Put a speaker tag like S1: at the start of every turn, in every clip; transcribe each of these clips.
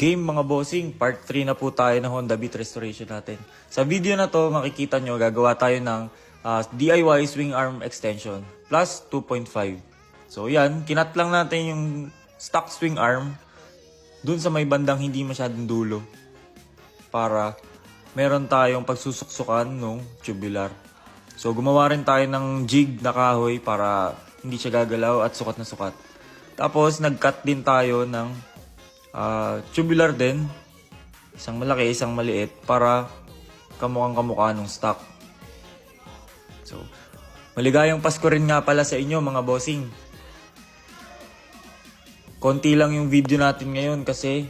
S1: Game mga bossing, part 3 na po tayo ng Honda Beat restoration natin. Sa video na to, makikita nyo, gagawa tayo ng DIY swing arm extension plus 2.5. So yan, kinat lang natin yung stock swing arm dun sa may bandang hindi masyadong dulo para meron tayong pagsusuksukan nung tubular. So gumawa rin tayo ng jig na kahoy para hindi siya gagalaw at sukat na sukat. Tapos nag-cut din tayo ng tubular din, isang malaki, isang maliit para kamukhang kamukha nung stock. So, maligayang Pasko rin nga pala sa inyo mga bossing. Konti lang yung video natin ngayon kasi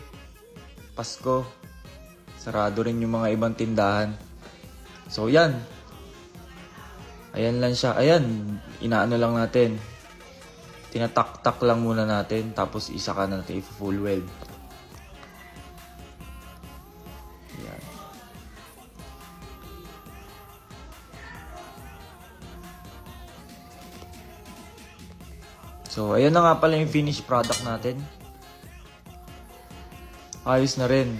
S1: Pasko. Sarado rin yung mga ibang tindahan. So, yan. Ayan lang siya. Ayan, inaano lang natin. Tinatak-tak lang muna natin, tapos isa ka natin i-full weld. Ayan. So, ayan na nga pala yung finished product natin. Ayos na rin.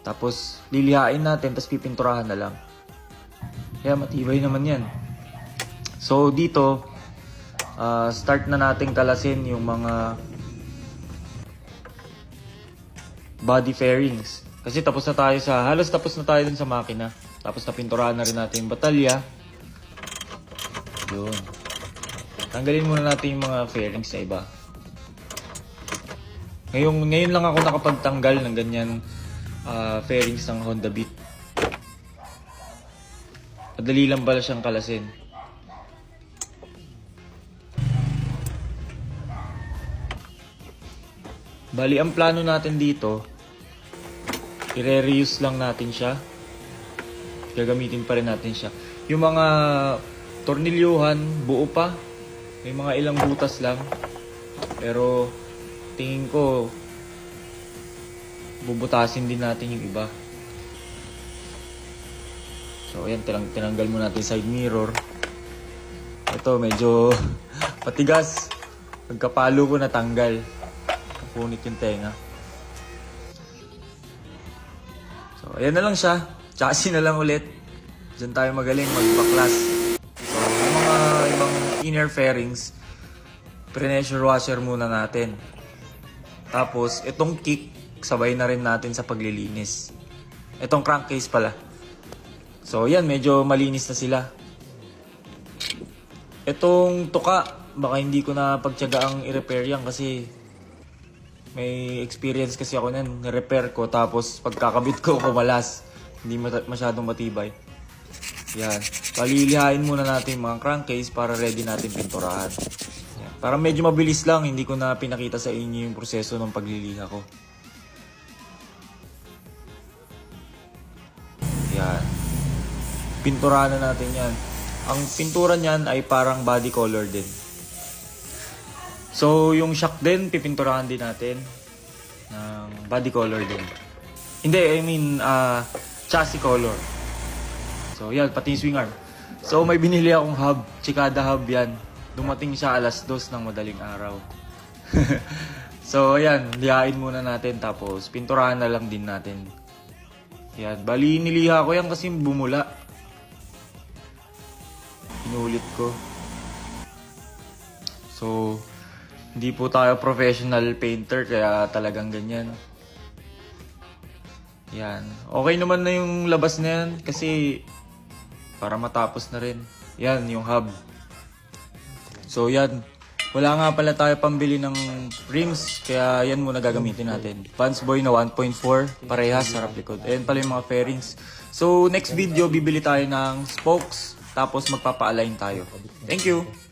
S1: Tapos, lilihain natin, tapos pipinturahan na lang. Kaya matibay naman yan. So, dito, start na nating kalasin yung mga body fairings. Kasi tapos na tayo halos tapos na tayo dun sa makina. Tapos napinturahan na rin natin yung batalya. Yun. Tanggalin muna natin yung mga fairings sa iba. Ngayon lang ako nakapagtanggal ng ganyan fairings ng Honda Beat. Madali lang pala siyang kalasin. Bali, ang plano natin dito, i-reuse lang natin siya. Gagamitin pa rin natin siya. Yung mga tornilyuhan, buo pa. May mga ilang butas lang. Pero, tingin ko, bubutasin din natin yung iba. So, ayan, tinanggal mo natin side mirror. Ito, medyo patigas. Pagkapalo ko natanggal. Punit yung tenga. So, ayan na lang siya. Chassis na lang ulit. Diyan tayo magaling magbaklas. So, yung mga ibang inner fairings, pressure washer muna natin. Tapos, itong kick, sabay na rin natin sa paglilinis. Itong crankcase pala. So, yan, medyo malinis na sila. Itong tuka, baka hindi ko na pagtiyagaang i-repair yan kasi may experience kasi ako nan, repair ko tapos pagkakabit ko kumalas. Hindi masyadong matibay. Yan. Palilihain muna natin mga crankcase para ready natin pinturahan. Yan. Para medyo mabilis lang, hindi ko na pinakita sa inyo yung proseso ng pagliliha ko. Yan. Pinturahan na natin yan. Ang pintura niyan ay parang body color din. So, yung shock din, pipinturahan din natin ng body color din. Hindi, I mean, chassis color. So, yan, pati yung swing arm. So, may binili akong hub, Chicada hub yan. Dumating siya 2:00 ng madaling araw. So, ayan, lihain muna natin, tapos pinturahan na lang din natin. Yan, bali, niliha ko yan kasi bumula. Inulit ko. So, hindi po tayo professional painter kaya talagang ganyan. Yan. Okay naman na yung labas na yan kasi para matapos na rin. Yan, yung hub. So yan. Wala nga pala tayo pambili ng rims kaya yan muna gagamitin natin. Vansboy na 1.4 parehas sa likod. Ayan pala yung mga fairings. So next video bibili tayo ng spokes tapos magpapa-align tayo. Thank you!